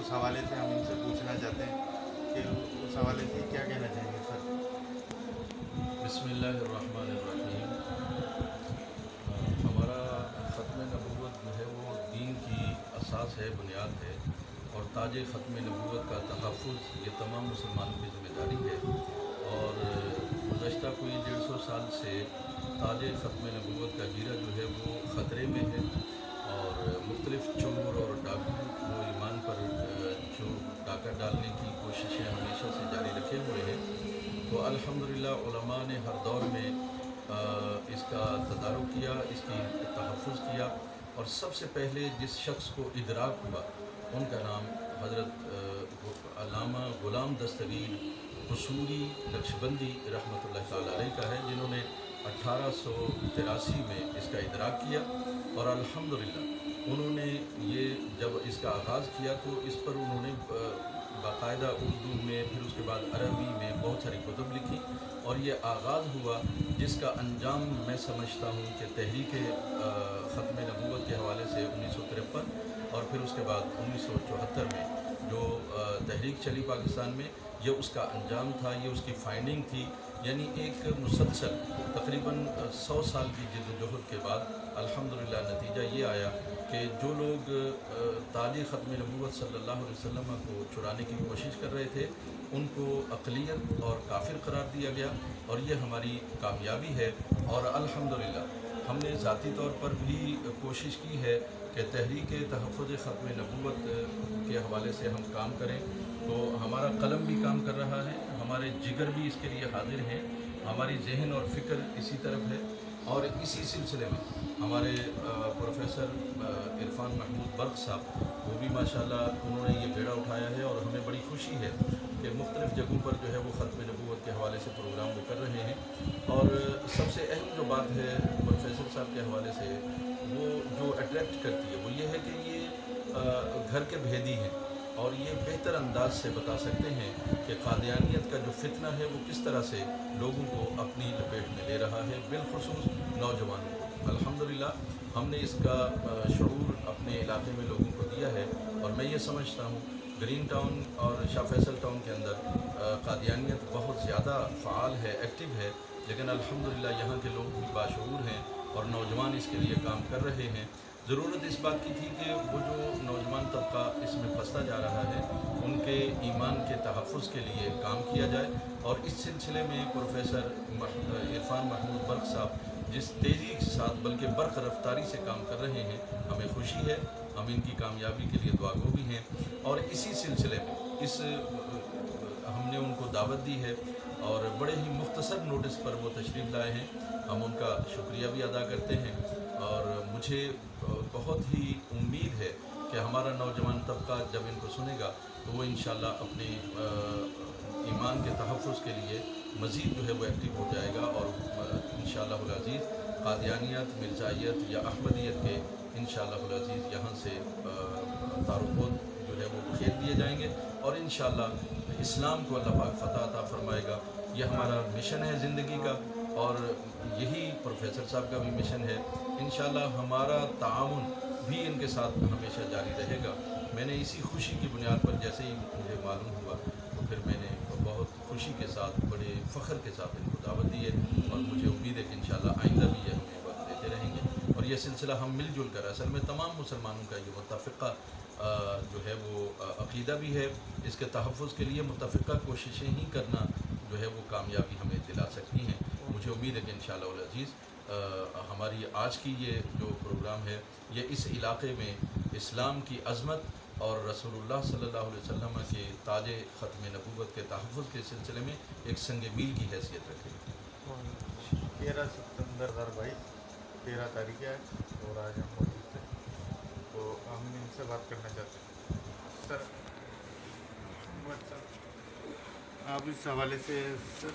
उस हवाले से हम इनसे पूछना चाहते हैं कि उस हवाले से क्या कहना चाहेंगे सर। बिस्मिल्लाहिर्रहमानिर्रहीम। हमारा ख़त्म नबूवत जो है वो दीन की असास है, बुनियाद है, और ताज ख़त्म नबूवत का तहफ़्फ़ुज़ ये तमाम मुसलमानों की ज़िम्मेदारी है। और गुज़श्ता कोई 150 साल से ताज ख़त्म नबूवत का हीरा जो है वो ख़तरे में है, और मुख्तलिफ़ चोर और डाकू वो ईमान पर जो डाका डालने की कोशिशें हमेशा से जारी रखे हुए हैं। तो अल्हम्दुलिल्लाह उलमा ने हर दौर में इसका तदारुक किया, इसकी तहफ़्फ़ुज़ किया, और सबसे पहले जिस शख्स को इदराक हुआ उनका नाम हज़रत अल्लामा ग़ुलाम दस्तगीर कसूरी नक्शबंदी रहमतुल्लाह तआला अलैह का है, जिन्होंने 1883 में इसका इदराक किया। और अल्हम्दुलिल्लाह उन्होंने ये जब इसका आगाज़ किया तो इस पर उन्होंने बाकायदा उर्दू में, फिर उसके बाद अरबी में बहुत सारी कुतुब लिखी, और ये आगाज़ हुआ जिसका अंजाम मैं समझता हूँ कि तहरीक ख़त्म नबूवत के हवाले से 1953, और फिर उसके बाद 1974 में जो तहरीक चली पाकिस्तान में, ये उसका अंजाम था, ये उसकी फाइंडिंग थी। यानी एक मुसलसल तकरीबन 100 साल की जद्दोजहद के बाद अल्हम्दुलिल्लाह नतीजा ये आया कि जो लोग ताज ख़त्म नबूवत सल्लल्लाहु अलैहि वसल्लम को चुराने की कोशिश कर रहे थे उनको अक़लियत और काफिर करार दिया गया, और ये हमारी कामयाबी है। और अल्हम्दुलिल्लाह हमने ज़ाती तौर पर भी कोशिश की है कि तहरीक तहफ़्फ़ुज़ ख़त्म नबूवत के हवाले से हम काम करें। तो हमारा कलम भी काम कर रहा है, हमारे जिगर भी इसके लिए हाजिर हैं, हमारी जहन और फ़िक्र इसी तरफ है। और इसी सिलसिले में हमारे प्रोफेसर इरफान महमूद बर्क साहब, वो भी माशाल्लाह उन्होंने ये बेड़ा उठाया है, और हमें बड़ी खुशी है कि मुख्तलिफ़ जगहों पर जो है वो ख़त्म नबूवत के हवाले से प्रोग्राम वो कर रहे हैं। और सबसे अहम जो बात है प्रोफेसर साहब के हवाले से वो जो अट्रैक्ट करती है वो ये है कि ये घर के भेदी हैं, और ये बेहतर अंदाज से बता सकते हैं कि कादियानियत का जो फितना है वो किस तरह से लोगों को अपनी लपेट में ले रहा है, बिलखुसूस नौजवानों को। अल्हम्दुलिल्लाह हमने इसका शऊर अपने इलाके में लोगों को दिया है, और मैं ये समझता हूँ ग्रीन टाउन और शाह फैसल टाउन के अंदर कादियानियत बहुत ज़्यादा फ़ाल है, एक्टिव है, लेकिन अल्हम्दुलिल्लाह यहाँ के लोग भी बाशऊर हैं और नौजवान इसके लिए काम कर रहे हैं। ज़रूरत इस बात की थी कि वो जो नौजवान तबका इसमें फंसता जा रहा है उनके ईमान के तहफ़्फ़ुज़ के लिए काम किया जाए, और इस सिलसिले में प्रोफेसर इरफान महमूद बर्क साहब जिस तेज़ी के साथ बल्कि बर्क़ रफ्तारी से काम कर रहे हैं, हमें खुशी है, हम इनकी कामयाबी के लिए दुआगो भी हैं। और इसी सिलसिले में हमने उनको दावत दी है, और बड़े ही मुख्तसर नोटिस पर वो तशरीफ़ लाए हैं, हम उनका शुक्रिया भी अदा करते हैं। और मुझे बहुत ही उम्मीद है कि हमारा नौजवान तबका जब इनको सुनेगा तो वो इंशाअल्लाह अपने ईमान के तहफ़्फ़ुज़ के लिए मज़ीद जो है वो एक्टिव हो जाएगा, और इंशाअल्लाहुल अज़ीज़ कादियानियत, मिर्ज़ाइयत या अहमदियत के इंशाअल्लाहुल अज़ीज़ यहाँ से तारुक़ात जो है वो खेल दिए जाएंगे, और इंशाअल्लाह इस्लाम को अल्लाह पाक फ़तह अता फ़रमाएगा। ये हमारा मिशन है ज़िंदगी का, और यही प्रोफेसर साहब का भी मिशन है। इंशाअल्लाह हमारा ताउन भी इनके साथ हमेशा जारी रहेगा। मैंने इसी खुशी की बुनियाद पर जैसे ही मुझे मालूम हुआ तो फिर मैंने बहुत खुशी के साथ, बड़े फ़ख्र के साथ इनको दावत दी है, और मुझे उम्मीद है कि इंशाअल्लाह आइंदा भी ये हमें वक्त देते रहेंगे। और ये सिलसिला हम मिलजुल कर, असल में तमाम मुसलमानों का ये मुत्तफ़िक़ा जो है वो अक़ीदा भी है, इसके तहफ़्फ़ुज़ के लिए मुत्तफ़िक़ा कोशिशें ही करना जो है वो कामयाबी हमें दिला सकती हैं। मुझे उम्मीद है कि इंशाअल्लाह अज़ीज़ हमारी आज की ये जो प्रोग्राम है ये इस इलाक़े में इस्लाम की अज़मत और रसूलुल्लाह सल्लल्लाहु अलैहि वसल्लम के ताज ख़त्म नबूवत के तहफ़्फ़ुज़ के सिलसिले में एक संग मील की हैसियत रखेगी। 13 सितंबर 2022 13 तारीख है, और आज हम मौजूद थे, तो हम इनसे बात करना चाहते हैं। सर आप इस हवाले से सर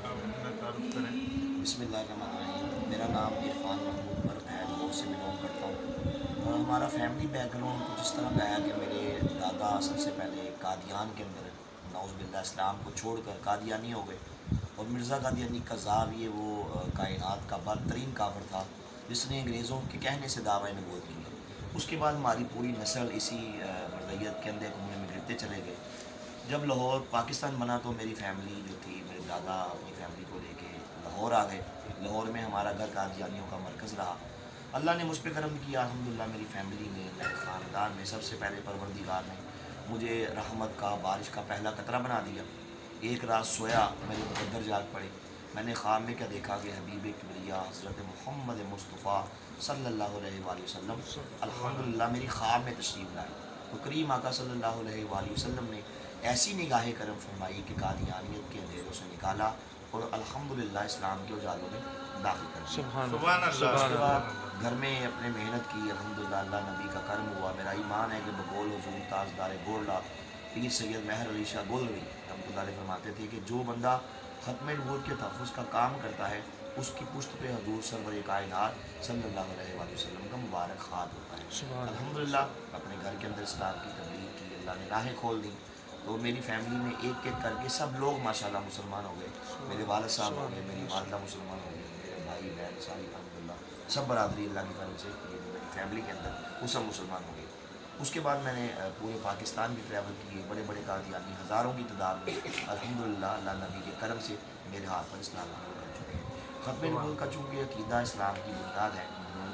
आप अपना तारुफ करें। बिस्मिल्लाहिर्रहमानिर्रहीम। मेरा नाम इरफान महमूद बर्क है, लाहौर से बिलोंग करता हूँ। और हमारा फैमिली बैकग्राउंड कुछ इस तरह का है कि मेरे दादा सबसे पहले कादियान के अंदर नाउज़ुबिल्लाह इस्लाम को छोड़कर कादियानी हो गए, और मिर्ज़ा कादियानी कज़ाब ये वो कायनात का बदतरीन काफिर था जिसने अंग्रेज़ों के कहने से दावा नबूवत किया। اس کے بعد ہماری پوری نسل اسی مرضیت کے اندر کنویں میں گرتے چلے گئے. جب لاہور پاکستان بنا تو میری فیملی جو تھی، میرے دادا اپنی فیملی کو لے کے لاہور آ گئے. لاہور میں ہمارا گھر قادیانیوں کا مرکز رہا. اللہ نے مجھ پہ کرم کیا الحمدللہ. میری فیملی نے، میرے خاندان میں سب سے پہلے پروردگار نے مجھے رحمت کا، بارش کا پہلا قطرہ بنا دیا. ایک رات سویا، میرے مقدر جاگ پڑے. میں نے خواب میں کیا دیکھا کہ حبیب کبریا حضرت محمد مصطفیٰ صلی اللہ علیہ وآلہ وسلم الحمدللہ میری خواب میں تشریف لائے. تو کریم آقا صلی اللہ علیہ وآلہ وسلم نے ایسی نگاہ کرم فرمائی کہ قادیانیت کے اندھیروں سے نکالا اور الحمدللہ اسلام کے اجالوں میں داخل کر دیا. سبحان اس کے اللہ. بعد گھر میں اپنے محنت کی الحمدللہ. اللہ نبی کا کرم ہوا. میرا ایمان ہے کہ بقول حضور تاجدار گولڈا پیر سید مہر علی شاہ گولوی رحمۃ اللہ علیہ فرماتے تھے کہ جو بندہ ختم نبوت کے تحفظ کا کام کرتا ہے اس کی پشت پہ حضور سرور کائنات صلی اللہ علیہ وآلہ وسلم کا مبارک ہاتھ ہوتا ہے. الحمدللہ اپنے گھر کے اندر اسلام کی تبلیغ کی، اللہ نے راہیں کھول دی. تو میری فیملی میں ایک ایک کر کے سب لوگ ماشاءاللہ مسلمان ہو گئے. میرے والد صاحب ہو گئے، میری والدہ مسلمان ہو گئی، میرے بھائی بہن ساری الحمدللہ سب برادری اللہ کی طرف سے میری فیملی کے اندر وہ سب مسلمان ہو گئے. اس کے بعد میں نے پورے پاکستان بھی ٹریول کیے. بڑے بڑے قادیانی ہزاروں کی تعداد میں الحمدللہ اللہ نبی کے کرم سے میرے ہاتھ پر اسلام قبول کر چکے ہیں. ختم نبوت کا چونکہ عقیدہ اسلام کی بنیاد ہے،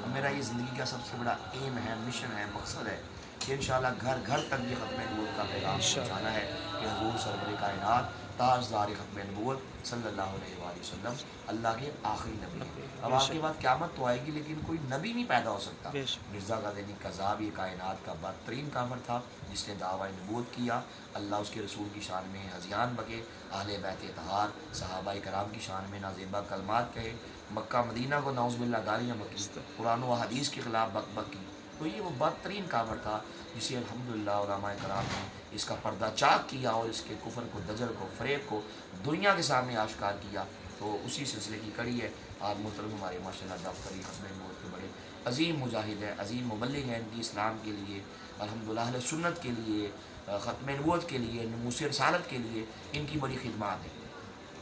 اور میرا یہ زندگی کا سب سے بڑا ایم ہے، مشن ہے، مقصد ہے کہ انشاءاللہ گھر گھر تک یہ ختم نبوت کا پیغام پہنچانا ہے کہ حضور سرور کائنات تاجدار ختم نبوت صلی اللہ علیہ وآلہ وسلم اللہ کے آخری نبی ہیں. اب آپ کے بعد قیامت تو آئے گی لیکن کوئی نبی نہیں پیدا ہو سکتا. مرزا غازی کذاب یہ کائنات کا بدترین کافر تھا جس نے دعویٰ نبوت کیا. اللہ اس کے رسول کی شان میں ہذیان بکے، اہل بیت اطہار صحابہ کرام کی شان میں نازیبہ کلمات کہے، مکہ مدینہ کو نعوذ باللہ گالیاں بکی، قرآن و حدیث کے خلاف بک بک کی. تو یہ وہ بدترین کافر تھا جسے الحمدللہ علماء کرام نے اس کا پردہ چاک کیا اور اس کے کفر کو، دجل کو، فریب کو دنیا کے سامنے آشکار کیا. تو اسی سلسلے کی کڑی ہے. آج محترم ہمارے ماشاءاللہ ڈاکٹر ختم نبوت کے بڑے عظیم مجاہد ہیں، عظیم مبلغ ہیں ان کی اسلام کے لیے، الحمدللہ اہل سنت کے لیے، ختم نبوت کے لیے، نموس رسالت کے لیے ان کی بڑی خدمات ہیں.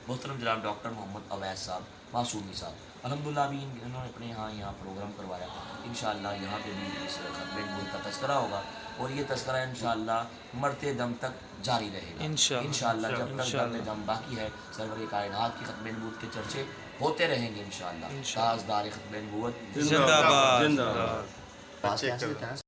محترم جناب ڈاکٹر محمد اویس صاحب معصومی صاحب الحمدللہ بھی انہوں نے اپنے یہاں پروگرام کروایا. انشاءاللہ یہاں پہ بھی اس ختم نبوت کا تذکرہ ہوگا اور یہ تذکرہ انشاءاللہ مرتے دم تک جاری رہے گا انشاءاللہ. جب تک دم دم باقی ہے سرور کائنات کی ختم نبوت کے چرچے ہوتے رہیں گے انشاءاللہ. تاجدار ختم نبوت زندہ باد. بچے